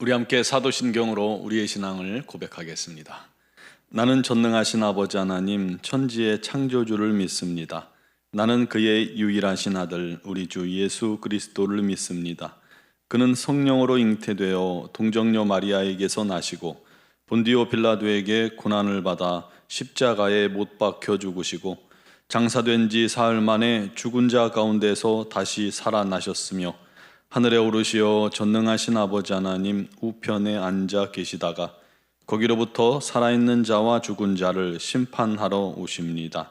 우리 함께 사도신경으로 우리의 신앙을 고백하겠습니다. 나는 전능하신 아버지 하나님 천지의 창조주를 믿습니다. 나는 그의 유일하신 아들 우리 주 예수 그리스도를 믿습니다. 그는 성령으로 잉태되어 동정녀 마리아에게서 나시고 본디오 빌라도에게 고난을 받아 십자가에 못 박혀 죽으시고 장사된 지 사흘 만에 죽은 자 가운데서 다시 살아나셨으며 하늘에 오르시어 전능하신 아버지 하나님 우편에 앉아 계시다가 거기로부터 살아있는 자와 죽은 자를 심판하러 오십니다.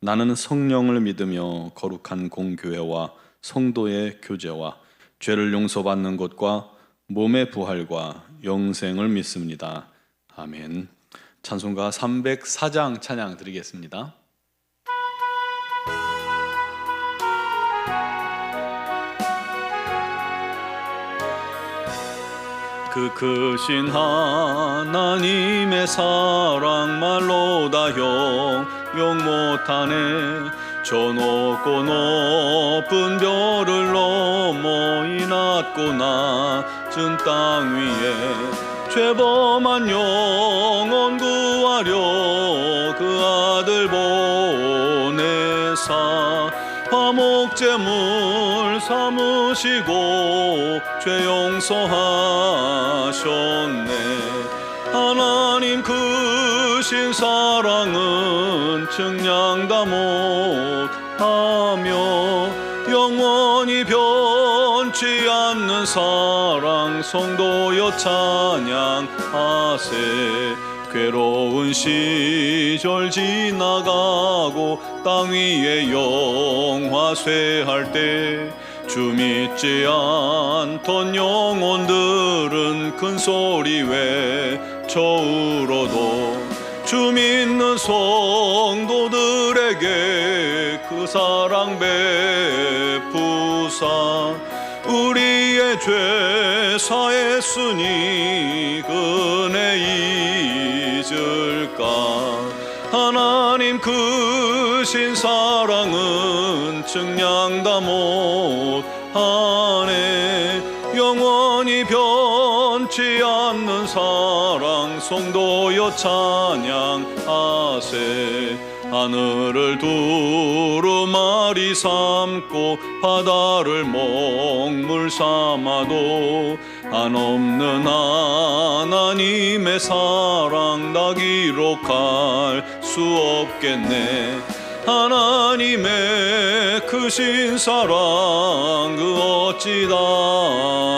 나는 성령을 믿으며 거룩한 공교회와 성도의 교제와 죄를 용서받는 것과 몸의 부활과 영생을 믿습니다. 아멘. 찬송가 304장 찬양 드리겠습니다. 그 크신 하나님의 사랑 말로 다 형용 못하네. 저 높고 높은 별을 넘어 이 낮고 낮은 땅 위에 죄범한 영혼 구하려 그 아들 보내사 화목제물 삼으시고 죄 용서하셨네. 하나님 크신 사랑은 측량 다 못하며 영원히 변치 않는 사랑 성도여 찬양하세. 괴로운 시절 지나가고 땅 위에 영화 쇠할 때 주 믿지 않던 영혼들은 큰 소리 외쳐 울어도 주 믿는 성도들에게 그 사랑 베푸사 우리의 죄 사했으니 은혜 잊을까. 하나님 크신 사랑은 측량 다 못하네. 영원히 변치 않는 사랑 성도여 찬양하세. 하늘을 두루마리 삼고 바다를 먹물 삼아도 한없는 하나님의 사랑 다 기록할 수 없겠네. 하나님의 크신 사랑 그 어찌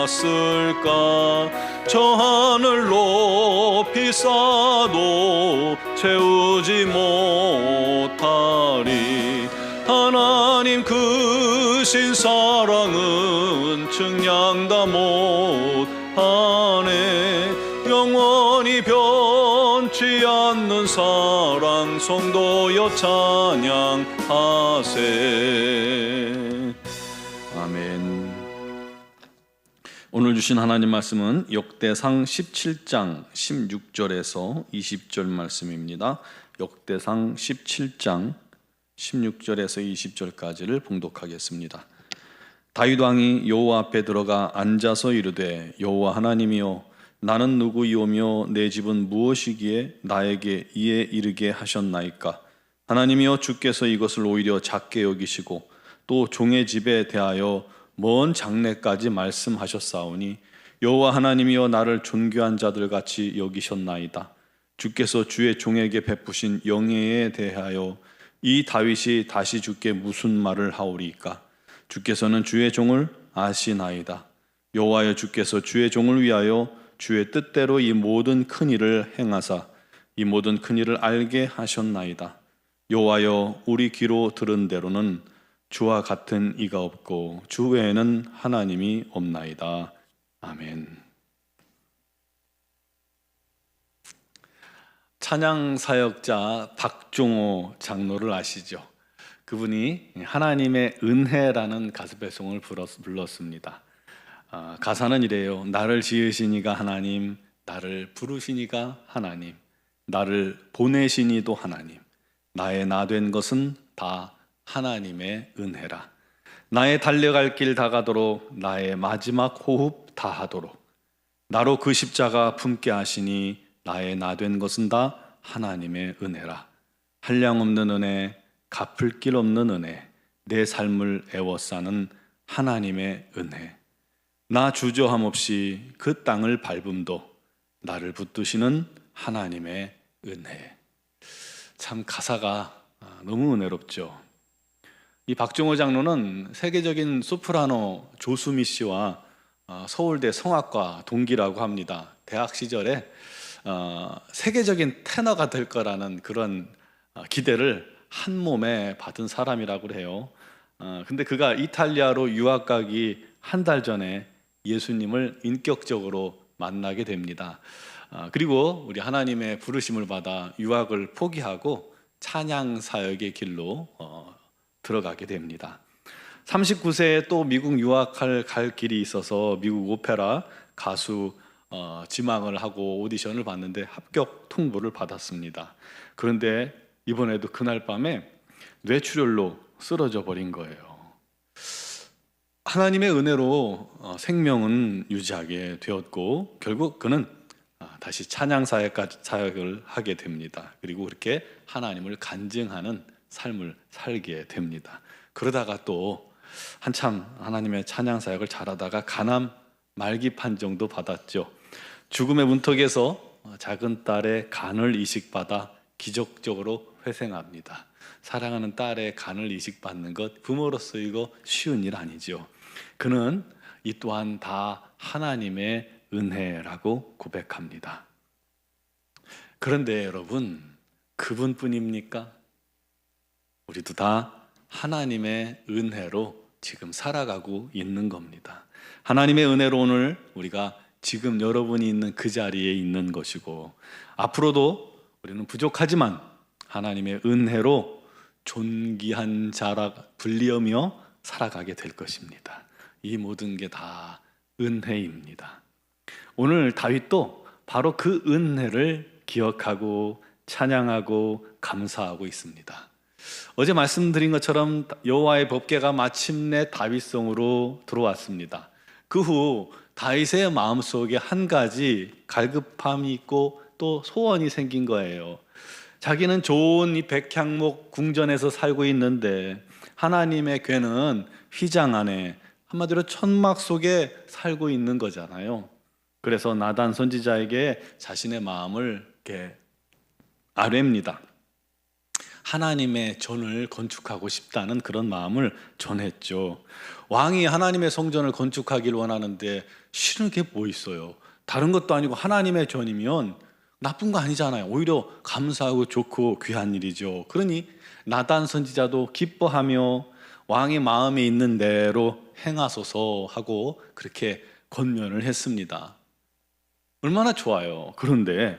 닿았을까. 저 하늘 높이 쌓아도 채우지 못하리. 하나님 크신 사랑은 측량 다 못하네. 영원히 변치 않는 사랑 성도여 찬양하세. 아멘. 오늘 주신 하나님 말씀은 역대상 17장 16절에서 20절 말씀입니다. 역대상 17장 16절에서 20절까지를 봉독하겠습니다. 다윗 왕이 여호와 앞에 들어가 앉아서 이르되 여호와 하나님이여 나는 누구이오며 내 집은 무엇이기에 나에게 이에 이르게 하셨나이까. 하나님이여 주께서 이것을 오히려 작게 여기시고 또 종의 집에 대하여 먼 장래까지 말씀하셨사오니 여호와 하나님이여 나를 존귀한 자들 같이 여기셨나이다. 주께서 주의 종에게 베푸신 영예에 대하여 이 다윗이 다시 주께 무슨 말을 하오리이까. 주께서는 주의 종을 아시나이다. 여호와여 주께서 주의 종을 위하여 주의 뜻대로 이 모든 큰 일을 행하사 이 모든 큰 일을 알게 하셨나이다. 여호와여 우리 귀로 들은 대로는 주와 같은 이가 없고 주 외에는 하나님이 없나이다. 아멘. 찬양 사역자 박종호 장로를 아시죠? 그분이 하나님의 은혜라는 가스펠송을 불렀습니다. 가사는 이래요. 나를 지으시니가 하나님, 나를 부르시니가 하나님, 나를 보내시니도 하나님, 나의 나 된 것은 다 하나님의 은혜라. 나의 달려갈 길 다가도록 나의 마지막 호흡 다하도록 나로 그 십자가 품게 하시니 나의 나 된 것은 다 하나님의 은혜라. 한량없는 은혜, 갚을 길 없는 은혜, 내 삶을 애워싸는 하나님의 은혜. 나 주저함 없이 그 땅을 밟음도 나를 붙드시는 하나님의 은혜. 참 가사가 너무 은혜롭죠. 이 박종호 장로는 세계적인 소프라노 조수미 씨와 서울대 성악과 동기라고 합니다. 대학 시절에 세계적인 테너가 될 거라는 그런 기대를 한 몸에 받은 사람이라고 해요. 근데 그가 이탈리아로 유학 가기 한 달 전에 예수님을 인격적으로 만나게 됩니다. 그리고 우리 하나님의 부르심을 받아 유학을 포기하고 찬양 사역의 길로 들어가게 됩니다. 39세에 또 미국 유학할 갈 길이 있어서 미국 오페라 가수 지망을 하고 오디션을 봤는데 합격 통보를 받았습니다. 그런데 이번에도 그날 밤에 뇌출혈로 쓰러져 버린 거예요. 하나님의 은혜로 생명은 유지하게 되었고 결국 그는 다시 찬양 사역을 하게 됩니다. 그리고 그렇게 하나님을 간증하는 삶을 살게 됩니다. 그러다가 또 한참 하나님의 찬양 사역을 잘하다가 간암 말기 판정도 받았죠. 죽음의 문턱에서 작은 딸의 간을 이식받아 기적적으로 회생합니다. 사랑하는 딸의 간을 이식받는 것, 부모로서 이거 쉬운 일 아니죠. 그는 이 또한 다 하나님의 은혜라고 고백합니다. 그런데 여러분, 그분뿐입니까? 우리도 다 하나님의 은혜로 지금 살아가고 있는 겁니다. 하나님의 은혜로 오늘 우리가 지금 여러분이 있는 그 자리에 있는 것이고, 앞으로도 우리는 부족하지만 하나님의 은혜로 존귀한 자라 불리우며 살아가게 될 것입니다. 이 모든 게 다 은혜입니다. 오늘 다윗도 바로 그 은혜를 기억하고 찬양하고 감사하고 있습니다. 어제 말씀드린 것처럼 여호와의 법궤가 마침내 다윗성으로 들어왔습니다. 그 후 다윗의 마음속에 한 가지 갈급함이 있고 또 소원이 생긴 거예요. 자기는 좋은 이 백향목 궁전에서 살고 있는데 하나님의 궤는 휘장 안에, 한마디로 천막 속에 살고 있는 거잖아요. 그래서 나단 선지자에게 자신의 마음을 이렇게 아뢰입니다. 하나님의 전을 건축하고 싶다는 그런 마음을 전했죠. 왕이 하나님의 성전을 건축하길 원하는데 싫은 게 뭐 있어요? 다른 것도 아니고 하나님의 전이면 나쁜 거 아니잖아요. 오히려 감사하고 좋고 귀한 일이죠. 그러니 나단 선지자도 기뻐하며 왕의 마음에 있는 대로 행하소서 하고 그렇게 권면을 했습니다. 얼마나 좋아요. 그런데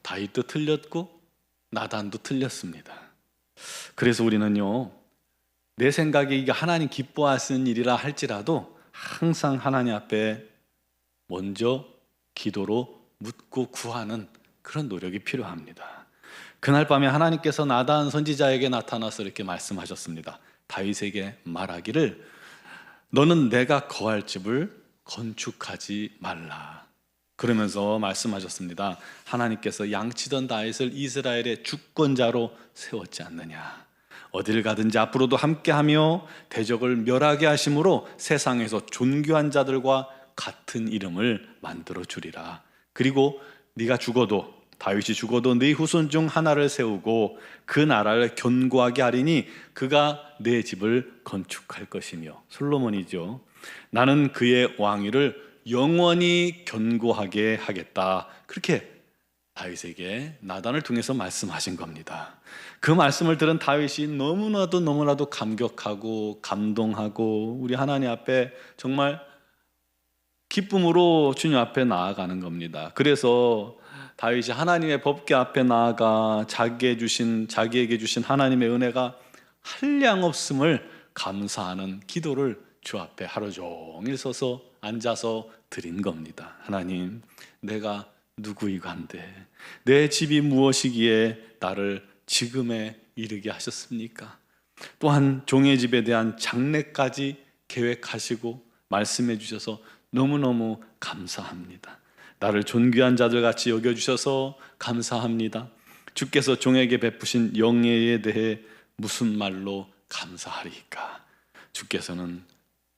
다윗도 틀렸고 나단도 틀렸습니다. 그래서 우리는요, 내 생각에 이게 하나님 기뻐하시는 일이라 할지라도 항상 하나님 앞에 먼저 기도로 묻고 구하는 그런 노력이 필요합니다. 그날 밤에 하나님께서 나단 선지자에게 나타나서 이렇게 말씀하셨습니다. 다윗에게 말하기를 너는 내가 거할 집을 건축하지 말라. 그러면서 말씀하셨습니다. 하나님께서 양치던 다윗을 이스라엘의 주권자로 세웠지 않느냐. 어딜 가든지 앞으로도 함께하며 대적을 멸하게 하심으로 세상에서 존귀한 자들과 같은 이름을 만들어 주리라. 그리고 네가 죽어도, 다윗이 죽어도 네 후손 중 하나를 세우고 그 나라를 견고하게 하리니 그가 내 집을 건축할 것이며. 솔로몬이죠. 나는 그의 왕위를 영원히 견고하게 하겠다. 그렇게 다윗에게 나단을 통해서 말씀하신 겁니다. 그 말씀을 들은 다윗이 너무나도 감격하고 감동하고 우리 하나님 앞에 정말 기쁨으로 주님 앞에 나아가는 겁니다. 그래서 다윗이 하나님의 법궤 앞에 나아가 자기에게 주신 하나님의 은혜가 한량없음을 감사하는 기도를 주 앞에 하루 종일 서서 앉아서 드린 겁니다. 하나님, 내가 누구이간데 내 집이 무엇이기에 나를 지금에 이르게 하셨습니까? 또한 종의 집에 대한 장례까지 계획하시고 말씀해 주셔서 너무너무 감사합니다. 나를 존귀한 자들 같이 여겨주셔서 감사합니다. 주께서 종에게 베푸신 영예에 대해 무슨 말로 감사하리까? 주께서는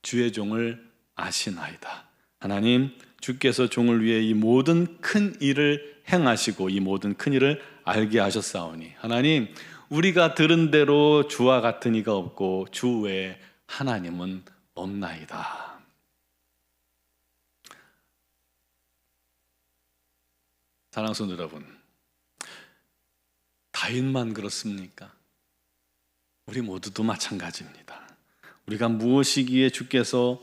주의 종을 아시나이다. 하나님, 주께서 종을 위해 이 모든 큰 일을 행하시고 이 모든 큰 일을 알게 하셨사오니 하나님, 우리가 들은 대로 주와 같은 이가 없고 주 외에 하나님은 없나이다. 사랑하는 성도 여러분, 다윗만 그렇습니까? 우리 모두도 마찬가지입니다. 우리가 무엇이기에 주께서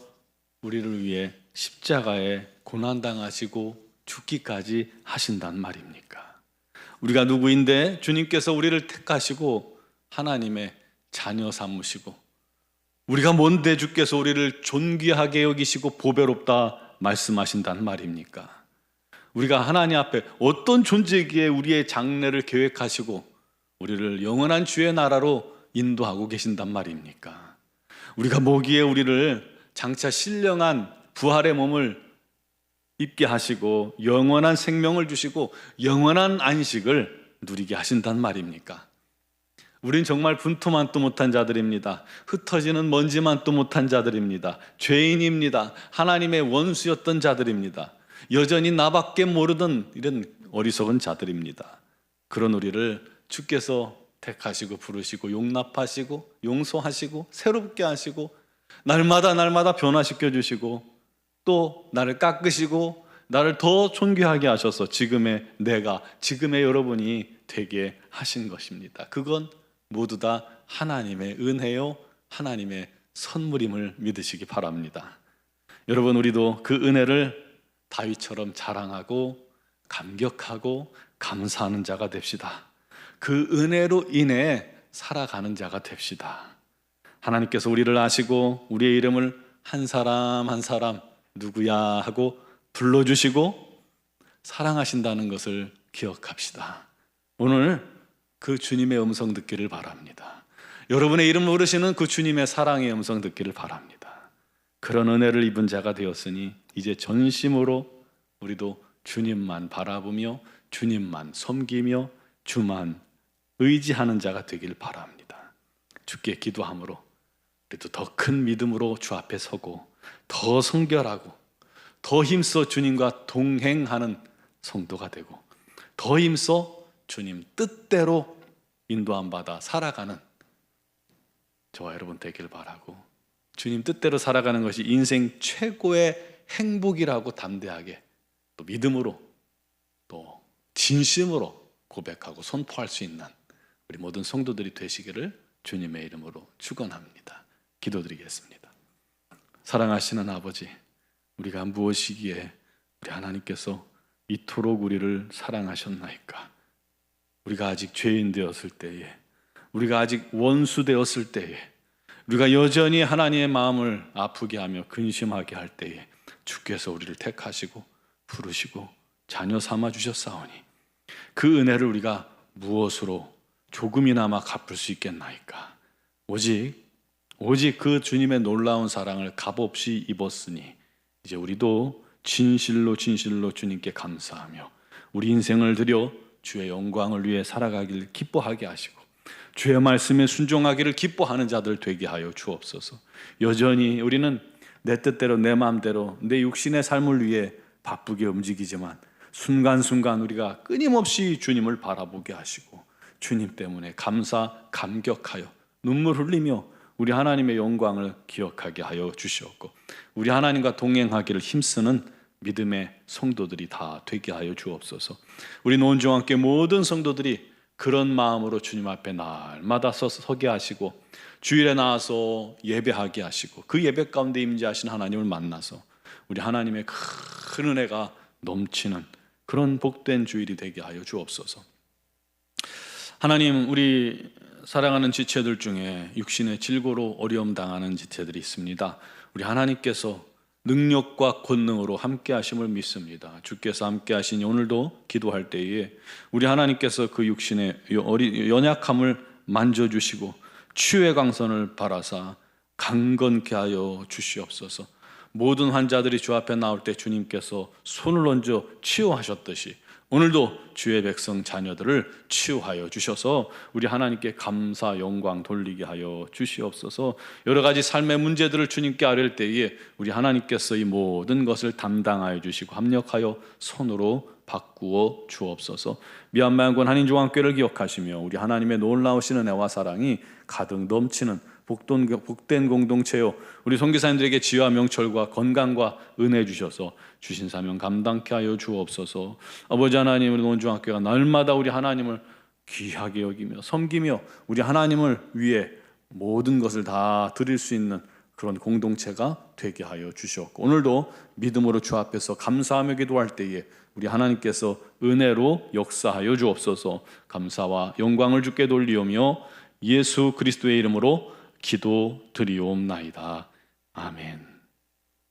우리를 위해 십자가에 고난당하시고 죽기까지 하신단 말입니까? 우리가 누구인데 주님께서 우리를 택하시고 하나님의 자녀 삼으시고, 우리가 뭔데 주께서 우리를 존귀하게 여기시고 보배롭다 말씀하신단 말입니까? 우리가 하나님 앞에 어떤 존재이기에 우리의 장래를 계획하시고 우리를 영원한 주의 나라로 인도하고 계신단 말입니까? 우리가 뭐기에 우리를 장차 신령한 부활의 몸을 입게 하시고 영원한 생명을 주시고 영원한 안식을 누리게 하신단 말입니까? 우린 정말 분토만도 못한 자들입니다. 흩어지는 먼지만도 못한 자들입니다. 죄인입니다. 하나님의 원수였던 자들입니다. 여전히 나밖에 모르던 이런 어리석은 자들입니다. 그런 우리를 주께서 택하시고 부르시고 용납하시고 용서하시고 새롭게 하시고 날마다 변화시켜 주시고 또 나를 깎으시고 나를 더 존귀하게 하셔서 지금의 내가, 지금의 여러분이 되게 하신 것입니다. 그건 모두 다 하나님의 은혜요, 하나님의 선물임을 믿으시기 바랍니다. 여러분, 우리도 그 은혜를 다윗처럼 자랑하고 감격하고 감사하는 자가 됩시다. 그 은혜로 인해 살아가는 자가 됩시다. 하나님께서 우리를 아시고 우리의 이름을 한 사람 한 사람 누구야 하고 불러주시고 사랑하신다는 것을 기억합시다. 오늘 그 주님의 음성 듣기를 바랍니다. 여러분의 이름 부르시는 그 주님의 사랑의 음성 듣기를 바랍니다. 그런 은혜를 입은 자가 되었으니 이제 전심으로 우리도 주님만 바라보며 주님만 섬기며 주만 의지하는 자가 되길 바랍니다. 주께 기도함으로 우리도 더 큰 믿음으로 주 앞에 서고 더 성결하고 더 힘써 주님과 동행하는 성도가 되고 더 힘써 주님 뜻대로 인도함 받아 살아가는 저와 여러분 되길 바라고, 주님 뜻대로 살아가는 것이 인생 최고의 행복이라고 담대하게 또 믿음으로 또 진심으로 고백하고 선포할 수 있는 우리 모든 성도들이 되시기를 주님의 이름으로 축원합니다. 기도드리겠습니다. 사랑하시는 아버지, 우리가 무엇이기에 우리 하나님께서 이토록 우리를 사랑하셨나이까? 우리가 아직 죄인 되었을 때에, 우리가 아직 원수 되었을 때에, 우리가 여전히 하나님의 마음을 아프게 하며 근심하게 할 때에 주께서 우리를 택하시고 부르시고 자녀 삼아 주셨사오니 그 은혜를 우리가 무엇으로 조금이나마 갚을 수 있겠나이까? 오직 그 주님의 놀라운 사랑을 값없이 입었으니 이제 우리도 진실로 주님께 감사하며 우리 인생을 들여 주의 영광을 위해 살아가길 기뻐하게 하시고 주의 말씀에 순종하기를 기뻐하는 자들 되게 하여 주옵소서. 여전히 우리는 내 뜻대로 내 마음대로 내 육신의 삶을 위해 바쁘게 움직이지만 순간순간 우리가 끊임없이 주님을 바라보게 하시고 주님 때문에 감격하여 눈물 흘리며 우리 하나님의 영광을 기억하게 하여 주시옵고 우리 하나님과 동행하기를 힘쓰는 믿음의 성도들이 다 되게 하여 주옵소서. 우리 노은종와 함께 모든 성도들이 그런 마음으로 주님 앞에 날마다 서게 하시고 주일에 나와서 예배하게 하시고 그 예배 가운데 임재하신 하나님을 만나서 우리 하나님의 큰 은혜가 넘치는 그런 복된 주일이 되게 하여 주옵소서. 하나님, 우리 사랑하는 지체들 중에 육신의 질고로 어려움 당하는 지체들이 있습니다. 우리 하나님께서 능력과 권능으로 함께 하심을 믿습니다. 주께서 함께 하시니 오늘도 기도할 때에 우리 하나님께서 그 육신의 연약함을 만져주시고 치유의 강선을 바라사 강건케 하여 주시옵소서. 모든 환자들이 주 앞에 나올 때 주님께서 손을 얹어 치유하셨듯이 오늘도 주의 백성 자녀들을 치유하여 주셔서 우리 하나님께 감사 영광 돌리게 하여 주시옵소서. 여러 가지 삶의 문제들을 주님께 아뢰을 때에 우리 하나님께서 이 모든 것을 담당하여 주시고 합력하여 손으로 바꾸어 주옵소서. 미얀마연군 한인종합교회를 기억하시며 우리 하나님의 놀라우신 은혜와 사랑이 가득 넘치는 복된 공동체요, 우리 선교사님들에게 지혜와 명철과 건강과 은혜 주셔서 주신 사명 감당케 하여 주옵소서. 아버지 하나님, 우리 논중학교가 날마다 우리 하나님을 귀하게 여기며 섬기며 우리 하나님을 위해 모든 것을 다 드릴 수 있는 그런 공동체가 되게 하여 주시옵고, 오늘도 믿음으로 주 앞에서 감사하며 기도할 때에 우리 하나님께서 은혜로 역사하여 주옵소서. 감사와 영광을 주께 돌리오며 예수 그리스도의 이름으로 기도드리옵나이다. 아멘.